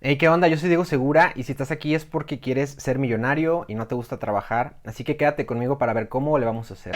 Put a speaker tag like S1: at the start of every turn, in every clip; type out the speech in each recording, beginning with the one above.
S1: Hey, ¿qué onda? Yo soy Diego Segura y si estás aquí es porque quieres ser millonario y no te gusta trabajar, así que quédate conmigo para ver cómo le vamos a hacer.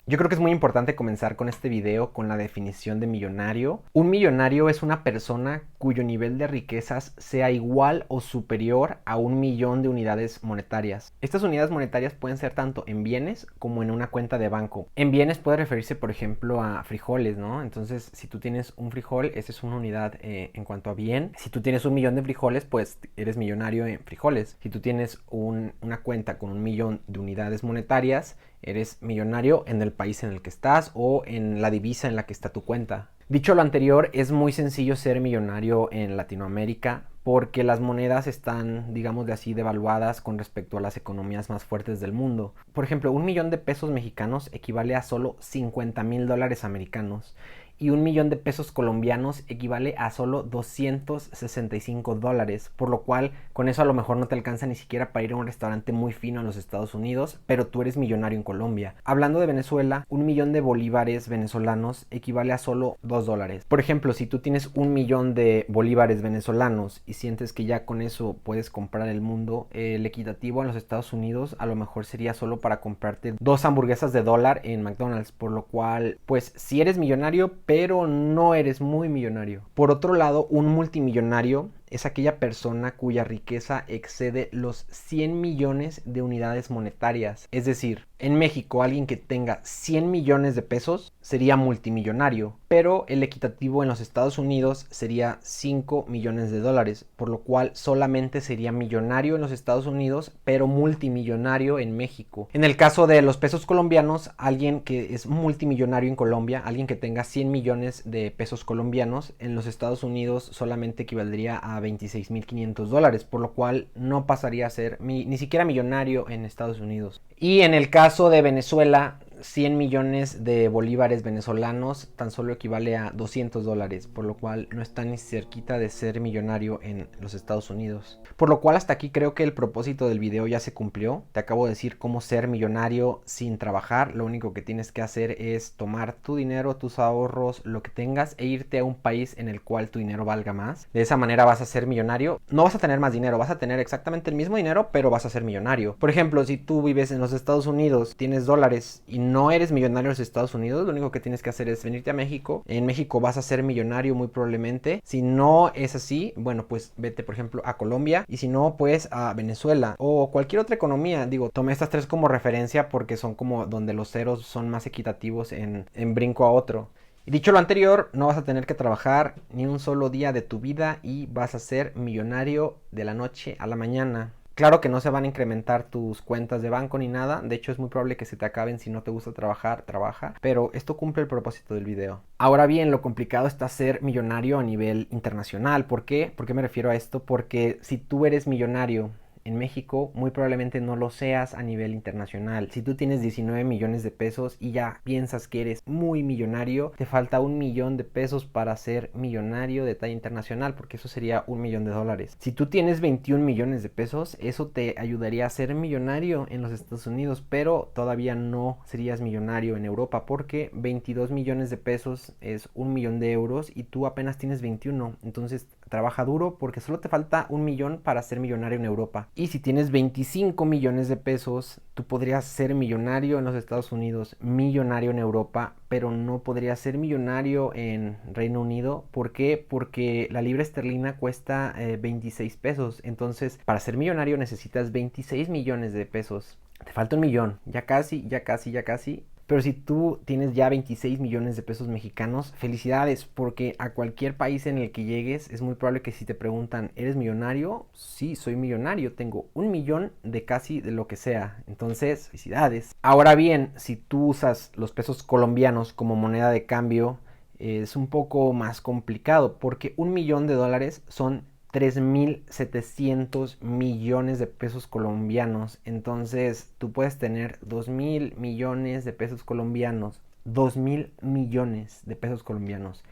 S1: Yo creo que es muy importante comenzar con este video con la definición de millonario. Un millonario es una persona cuyo nivel de riquezas sea igual o superior a 1 millón de unidades monetarias. Estas unidades monetarias pueden ser tanto en bienes como en una cuenta de banco. En bienes puede referirse, por ejemplo, a frijoles, ¿no? Entonces, si tú tienes un frijol, esa es una unidad en cuanto a bien. Si tú tienes 1 millón de frijoles, pues eres millonario en frijoles. Si tú tienes una cuenta con 1 millón de unidades monetarias, eres millonario en el país en el que estás o en la divisa en la que está tu cuenta. Dicho lo anterior, es muy sencillo ser millonario en Latinoamérica porque las monedas están, digamos de así, devaluadas con respecto a las economías más fuertes del mundo. Por ejemplo, 1 millón de pesos mexicanos equivale a solo 50,000 dólares americanos y 1 millón de pesos colombianos equivale a solo 265 dólares, por lo cual con eso a lo mejor no te alcanza ni siquiera para ir a un restaurante muy fino en los Estados Unidos, pero tú eres millonario en Colombia. Hablando de Venezuela, 1 millón de bolívares venezolanos equivale a solo 2 dólares. Por ejemplo, si tú tienes 1 millón de bolívares venezolanos y sientes que ya con eso puedes comprar el mundo, el equitativo en los Estados Unidos a lo mejor sería solo para comprarte 2 hamburguesas de $1 en McDonald's, por lo cual pues si eres millonario pero no eres muy millonario. Por otro lado, un multimillonario es aquella persona cuya riqueza excede los 100 millones de unidades monetarias. Es decir, en México alguien que tenga 100 millones de pesos sería multimillonario, pero el equitativo en los Estados Unidos sería 5 millones de dólares, por lo cual solamente sería millonario en los Estados Unidos, pero multimillonario en México. En el caso de los pesos colombianos, alguien que es multimillonario en Colombia, alguien que tenga 100 millones de pesos colombianos, en los Estados Unidos solamente equivaldría a 26,500 dólares, por lo cual no pasaría a ser ni siquiera millonario en Estados Unidos. Y en el caso de Venezuela, 100 millones de bolívares venezolanos tan solo equivale a 200 dólares, por lo cual no está ni cerquita de ser millonario en los Estados Unidos. Por lo cual hasta aquí creo que el propósito del video ya se cumplió. Te acabo de decir cómo ser millonario sin trabajar. Lo único que tienes que hacer es tomar tu dinero, tus ahorros, lo que tengas e irte a un país en el cual tu dinero valga más. De esa manera vas a ser millonario. No vas a tener más dinero, vas a tener exactamente el mismo dinero, pero vas a ser millonario. Por ejemplo, si tú vives en los Estados Unidos, tienes dólares y no eres millonario en los Estados Unidos, lo único que tienes que hacer es venirte a México. En México vas a ser millonario muy probablemente. Si no es así, bueno, pues vete por ejemplo a Colombia y si no, pues a Venezuela o cualquier otra economía. Digo, tomé estas tres como referencia porque son como donde los ceros son más equitativos en brinco a otro. Y dicho lo anterior, no vas a tener que trabajar ni un solo día de tu vida y vas a ser millonario de la noche a la mañana. Claro que no se van a incrementar tus cuentas de banco ni nada, de hecho es muy probable que se te acaben. Si no te gusta trabajar, trabaja, pero esto cumple el propósito del video. Ahora bien, lo complicado está ser millonario a nivel internacional. ¿Por qué? ¿Por qué me refiero a esto? Porque si tú eres millonario en México, muy probablemente no lo seas a nivel internacional. Si tú tienes 19 millones de pesos y ya piensas que eres muy millonario, te falta 1 millón de pesos para ser millonario de talla internacional, porque eso sería 1 millón de dólares. Si tú tienes 21 millones de pesos, eso te ayudaría a ser millonario en los Estados Unidos, pero todavía no serías millonario en Europa, porque 22 millones de pesos es 1 millón de euros y tú apenas tienes 21. Entonces trabaja duro porque solo te falta 1 millón para ser millonario en Europa. Y si tienes 25 millones de pesos, tú podrías ser millonario en los Estados Unidos, millonario en Europa, pero no podrías ser millonario en Reino Unido. ¿Por qué? Porque la libra esterlina cuesta 26 pesos. Entonces, para ser millonario necesitas 26 millones de pesos. Te falta 1 millón. Ya casi, ya casi, ya casi. Pero si tú tienes ya 26 millones de pesos mexicanos, felicidades, porque a cualquier país en el que llegues es muy probable que si te preguntan, ¿eres millonario? Sí, soy millonario, tengo 1 millón de casi de lo que sea. Entonces, felicidades. Ahora bien, si tú usas los pesos colombianos como moneda de cambio, es un poco más complicado, porque 1 millón de dólares son 3.700 millones de pesos colombianos. Entonces tú puedes tener 2.000 millones de pesos colombianos, 2.000 millones de pesos colombianos,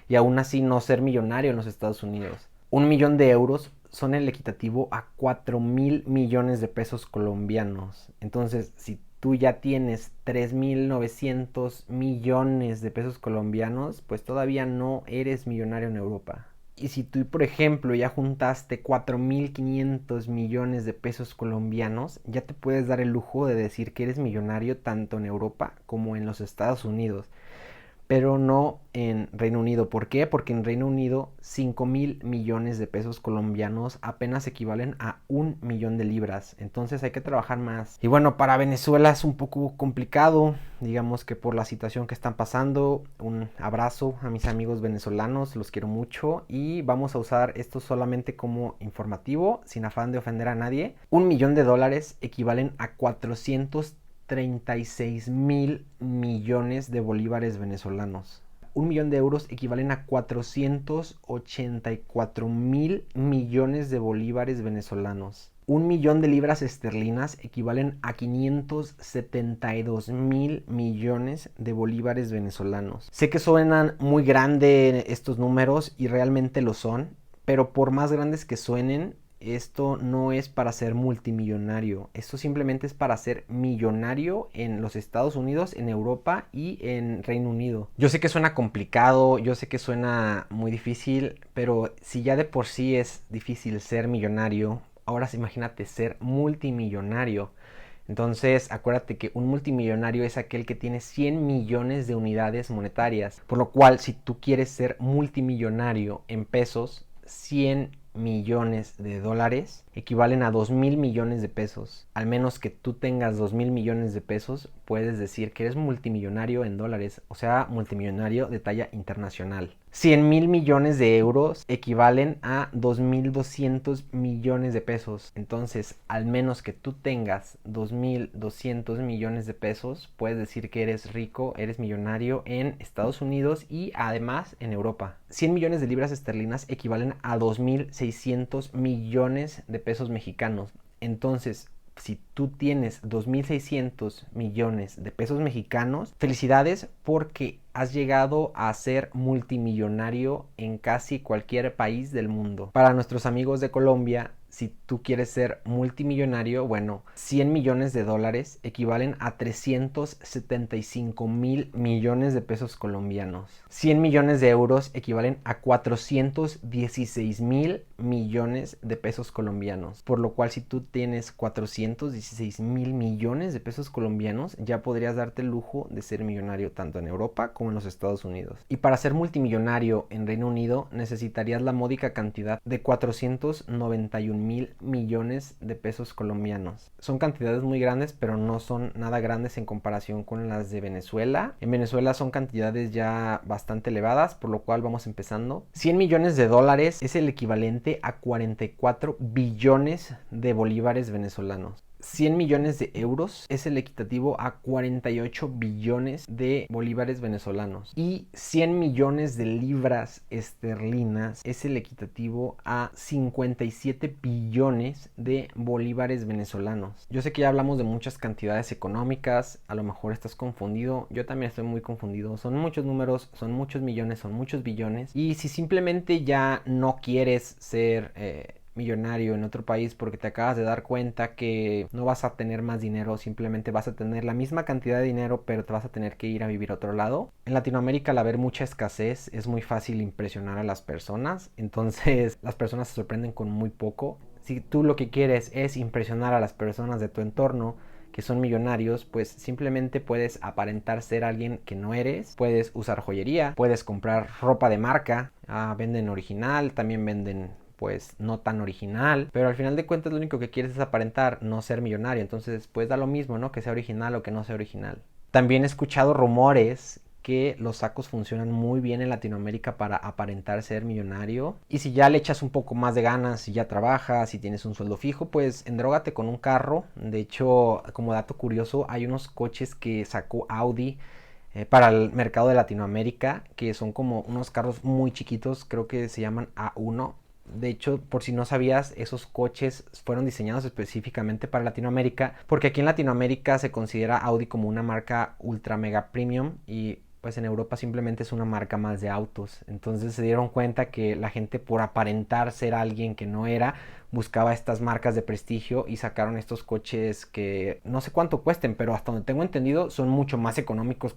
S1: y aún así no ser millonario en los Estados Unidos. 1 millón de euros son el equitativo a 4.000 millones de pesos colombianos. Entonces, si tú ya tienes 3.900 millones de pesos colombianos, pues todavía no eres millonario en Europa. Y si tú, por ejemplo, ya juntaste 4.500 millones de pesos colombianos, ya te puedes dar el lujo de decir que eres millonario tanto en Europa como en los Estados Unidos, pero no en Reino Unido. ¿Por qué? Porque en Reino Unido 5.000 millones de pesos colombianos apenas equivalen a 1 millón de libras. Entonces hay que trabajar más. Y bueno, para Venezuela es un poco complicado, digamos que por la situación que están pasando. Un abrazo a mis amigos venezolanos, los quiero mucho y vamos a usar esto solamente como informativo, sin afán de ofender a nadie. $1 millón equivalen a 436.000 millones de bolívares venezolanos. 1 millón de euros equivalen a 484.000 millones de bolívares venezolanos. 1 millón de libras esterlinas equivalen a 572.000 millones de bolívares venezolanos. Sé que suenan muy grandes estos números y realmente lo son, pero por más grandes que suenen, esto no es para ser multimillonario, esto simplemente es para ser millonario en los Estados Unidos, en Europa y en Reino Unido. Yo sé que suena complicado, yo sé que suena muy difícil, pero si ya de por sí es difícil ser millonario, ahora imagínate ser multimillonario. Entonces, acuérdate que un multimillonario es aquel que tiene 100 millones de unidades monetarias, por lo cual si tú quieres ser multimillonario en pesos, 100 millones de dólares equivalen a 2.000 millones de pesos. Al menos que tú tengas 2.000 millones de pesos, puedes decir que eres multimillonario en dólares, o sea, multimillonario de talla internacional. 100.000 millones de euros equivalen a 2.200 millones de pesos. Entonces, al menos que tú tengas 2.200 millones de pesos, puedes decir que eres rico, eres millonario en Estados Unidos y además en Europa. 100 millones de libras esterlinas equivalen a 2.600 millones de pesos mexicanos. Entonces, si tú tienes 2.600 millones de pesos mexicanos, felicidades porque has llegado a ser multimillonario en casi cualquier país del mundo. Para nuestros amigos de Colombia, si tú quieres ser multimillonario, bueno, 100 millones de dólares equivalen a 375.000 millones de pesos colombianos. 100 millones de euros equivalen a 416.000 millones de pesos colombianos. Por lo cual, si tú tienes 416.000 millones de pesos colombianos, ya podrías darte el lujo de ser millonario tanto en Europa como en los Estados Unidos. Y para ser multimillonario en Reino Unido, necesitarías la módica cantidad de 491.000 millones de pesos colombianos. Son cantidades muy grandes, pero no son nada grandes en comparación con las de Venezuela. En Venezuela son cantidades ya bastante elevadas, por lo cual vamos empezando. 100 millones de dólares es el equivalente a 44 billones de bolívares venezolanos. 100 millones de euros es el equitativo a 48 billones de bolívares venezolanos. Y 100 millones de libras esterlinas es el equitativo a 57 billones de bolívares venezolanos. Yo sé que ya hablamos de muchas cantidades económicas, a lo mejor estás confundido, yo también estoy muy confundido. Son muchos números, son muchos millones, son muchos billones. Y si simplemente ya no quieres ser millonario en otro país porque te acabas de dar cuenta que no vas a tener más dinero, simplemente vas a tener la misma cantidad de dinero, pero te vas a tener que ir a vivir a otro lado. En Latinoamérica, al haber mucha escasez, es muy fácil impresionar a las personas, entonces las personas se sorprenden con muy poco. Si tú lo que quieres es impresionar a las personas de tu entorno que son millonarios, pues simplemente puedes aparentar ser alguien que no eres. Puedes usar joyería, puedes comprar ropa de marca, venden original, también venden pues no tan original, pero al final de cuentas lo único que quieres es aparentar, no ser millonario. Entonces pues da lo mismo, ¿no? Que sea original o que no sea original. También he escuchado rumores que los sacos funcionan muy bien en Latinoamérica para aparentar ser millonario. Y si ya le echas un poco más de ganas, si ya trabajas, si tienes un sueldo fijo, pues endrógate con un carro. De hecho, como dato curioso, hay unos coches que sacó Audi para el mercado de Latinoamérica, que son como unos carros muy chiquitos, creo que se llaman A1. De hecho, por si no sabías, esos coches fueron diseñados específicamente para Latinoamérica, porque aquí en Latinoamérica se considera Audi como una marca ultra mega premium y pues en Europa simplemente es una marca más de autos. Entonces se dieron cuenta que la gente, por aparentar ser alguien que no era, buscaba estas marcas de prestigio y sacaron estos coches que no sé cuánto cuesten, pero hasta donde tengo entendido son mucho más económicos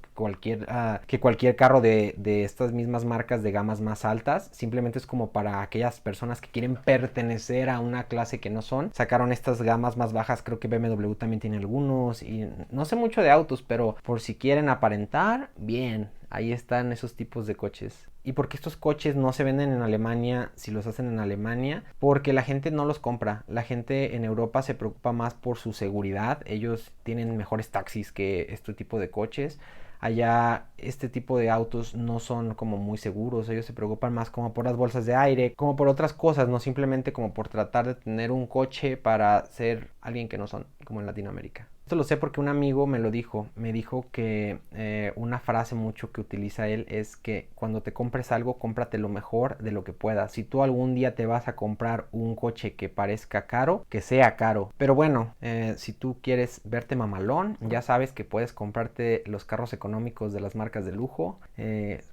S1: que cualquier carro de estas mismas marcas de gamas más altas. Simplemente es como para aquellas personas que quieren pertenecer a una clase que no son. Sacaron estas gamas más bajas, creo que BMW también tiene algunos, y no sé mucho de autos, pero por si quieren aparentar, bien, ahí están esos tipos de coches. ¿Y por qué estos coches no se venden en Alemania si los hacen en Alemania? Porque la gente no los compra. La gente en Europa se preocupa más por su seguridad. Ellos tienen mejores taxis que este tipo de coches. Allá este tipo de autos no son como muy seguros. Ellos se preocupan más como por las bolsas de aire, como por otras cosas, no simplemente como por tratar de tener un coche para ser alguien que no son, como en Latinoamérica. Esto lo sé porque un amigo me lo dijo. Me dijo que una frase mucho que utiliza él es que cuando te compres algo, cómprate lo mejor de lo que puedas. Si tú algún día te vas a comprar un coche que parezca caro, que sea caro. Pero bueno, si tú quieres verte mamalón, ya sabes que puedes comprarte los carros económicos de las marcas de lujo.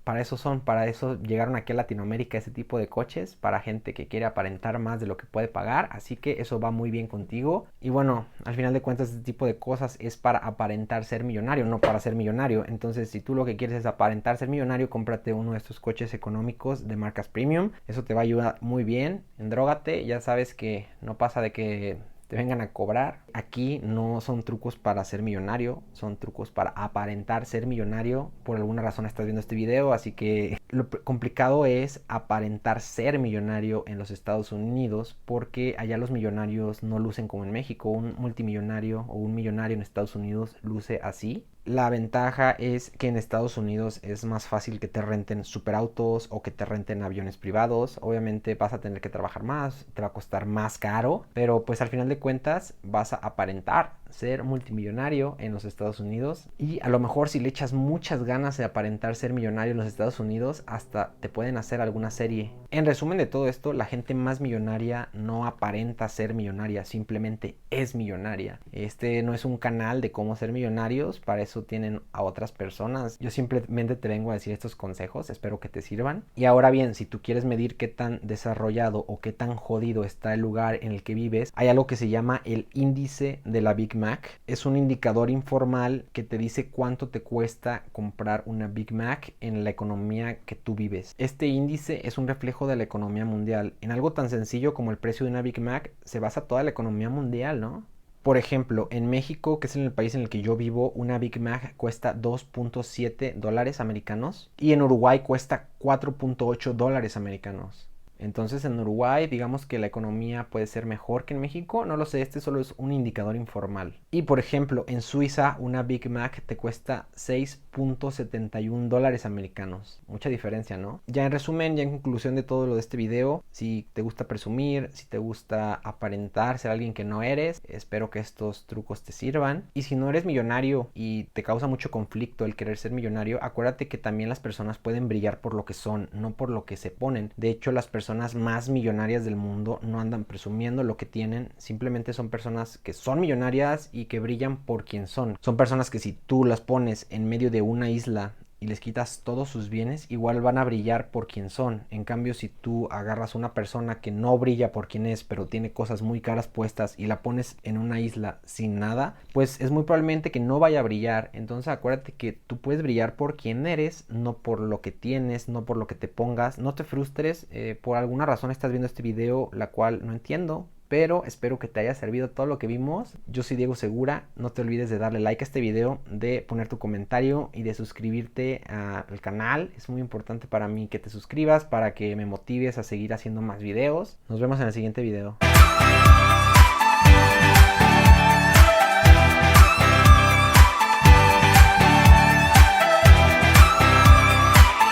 S1: Para eso llegaron aquí a Latinoamérica ese tipo de coches, para gente que quiere aparentar más de lo que puede pagar. Así que eso va muy bien contigo. Y bueno, al final de cuentas este tipo de cosas es para aparentar ser millonario, no para ser millonario. Entonces, si tú lo que quieres es aparentar ser millonario, cómprate uno de estos coches económicos de marcas premium. Eso te va a ayudar muy bien. Endrógate, ya sabes que no pasa de que te vengan a cobrar. Aquí no son trucos para ser millonario, son trucos para aparentar ser millonario. Por alguna razón estás viendo este video, así que lo complicado es aparentar ser millonario en los Estados Unidos, porque allá los millonarios no lucen como en México. Un multimillonario o un millonario en Estados Unidos luce así. La ventaja es que en Estados Unidos es más fácil que te renten superautos o que te renten aviones privados. Obviamente vas a tener que trabajar más, te va a costar más caro, pero pues al final de cuentas vas a aparentar ser multimillonario en los Estados Unidos, y a lo mejor si le echas muchas ganas de aparentar ser millonario en los Estados Unidos, hasta te pueden hacer alguna serie. En resumen de todo esto, la gente más millonaria no aparenta ser millonaria, simplemente es millonaria. Este no es un canal de cómo ser millonarios, para eso tienen a otras personas. Yo simplemente te vengo a decir estos consejos, espero que te sirvan. Y ahora bien, si tú quieres medir qué tan desarrollado o qué tan jodido está el lugar en el que vives, hay algo que se llama el índice de la Big Mac. Es un indicador informal que te dice cuánto te cuesta comprar una Big Mac en la economía que tú vives. Este índice es un reflejo de la economía mundial. En algo tan sencillo como el precio de una Big Mac se basa toda la economía mundial, ¿no? Por ejemplo, en México, que es en el país en el que yo vivo, una Big Mac cuesta 2.7 dólares americanos y en Uruguay cuesta 4.8 dólares americanos. Entonces en Uruguay digamos que la economía puede ser mejor que en México, no lo sé, este solo es un indicador informal. Y por ejemplo en Suiza una Big Mac te cuesta 6.71 dólares americanos, mucha diferencia, ¿no? Ya en resumen, ya en conclusión de todo lo de este video, si te gusta presumir, si te gusta aparentar ser alguien que no eres, espero que estos trucos te sirvan. Y si no eres millonario y te causa mucho conflicto el querer ser millonario, acuérdate que también las personas pueden brillar por lo que son, no por lo que se ponen. De hecho, las personas más millonarias del mundo no andan presumiendo lo que tienen, simplemente son personas que son millonarias y que brillan por quien son. Son personas que si tú las pones en medio de una isla y les quitas todos sus bienes, igual van a brillar por quien son. En cambio, si tú agarras una persona que no brilla por quien es, pero tiene cosas muy caras puestas y la pones en una isla sin nada, pues es muy probablemente que no vaya a brillar. Entonces acuérdate que tú puedes brillar por quien eres, no por lo que tienes, no por lo que te pongas. No te frustres, por alguna razón estás viendo este video, la cual no entiendo, pero espero que te haya servido todo lo que vimos. Yo soy Diego Segura, no te olvides de darle like a este video, de poner tu comentario y de suscribirte al canal. Es muy importante para mí que te suscribas para que me motives a seguir haciendo más videos. Nos vemos en el siguiente video.